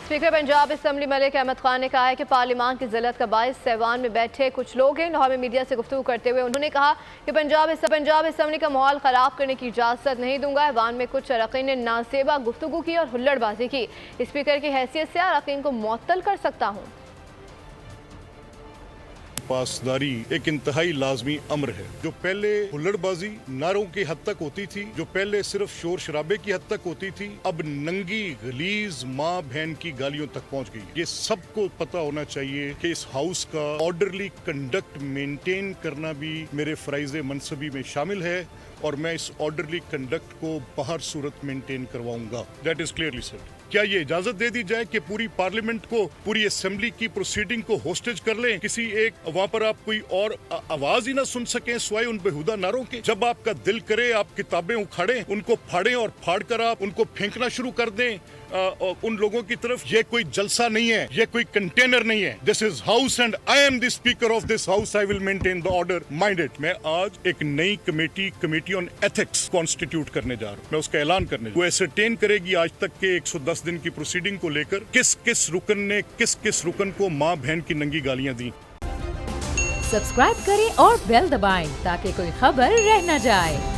Speaker Punjab assembly Malik Ahmad Khan ने कहा है कि पार्लियामान की ज़िल्लत का बायस सैवान में बैठे कुछ लोग हैं। लाहौर में मीडिया से गुफ्तगू करते हुए उन्होंने कहा कि पंजाब असम्बली का माहौल ख़राब करने की इजाज़त नहीं दूंगा। ऐवान में कुछ अरकान ने नासेबा गुफ्तगू की और हुल्लड़बाजी की। स्पीकर की हैसियत से अरकान को मुअत्तल कर सकता हूँ। पासदारी एक इंतहाई लाजमी अमर है। जो पहले हुल्लड़बाजी नारों की हद तक होती थी, जो पहले सिर्फ शोर शराबे की हद तक होती थी, अब नंगी गलीज माँ बहन की गालियों तक पहुंच गई। ये सबको पता होना चाहिए कि इस हाउस का ऑर्डरली कंडक्ट मेंटेन करना भी मेरे फराइज़े मनसबी में शामिल है और मैं इस ऑर्डरली कंडक्ट को बाहर सूरत मेंटेन करवाऊंगा। That is clearly said. क्या ये इजाजत दे दी जाए कि पूरी पार्लियामेंट को, पूरी असेंबली की प्रोसीडिंग को होस्टेज कर लें, किसी एक वहां पर आप कोई और आवाज ही ना सुन सकें सिवाय उन बेहुदा नारों के? जब आपका दिल करे आप किताबें उखाड़ें, उनको फाड़ें और फाड़ कर आप उनको फेंकना शुरू कर दें उन लोगों की तरफ। ये कोई जलसा नहीं है, ये कोई कंटेनर नहीं है। This is house and I am the speaker of this house. I will maintain the order. Mind it. मैं आज एक नई कमेटी ऑन एथिक्स कॉन्स्टिट्यूट करने जा रहा हूँ। मैं उसका ऐलान करने वो एसरटेन करेगी आज तक के 110 दिन की प्रोसीडिंग को लेकर किस किस रुकन ने किस रुकन को माँ बहन की नंगी गालियां दी। सब्सक्राइब करें और बेल दबाएं ताकि कोई खबर रह न जाए।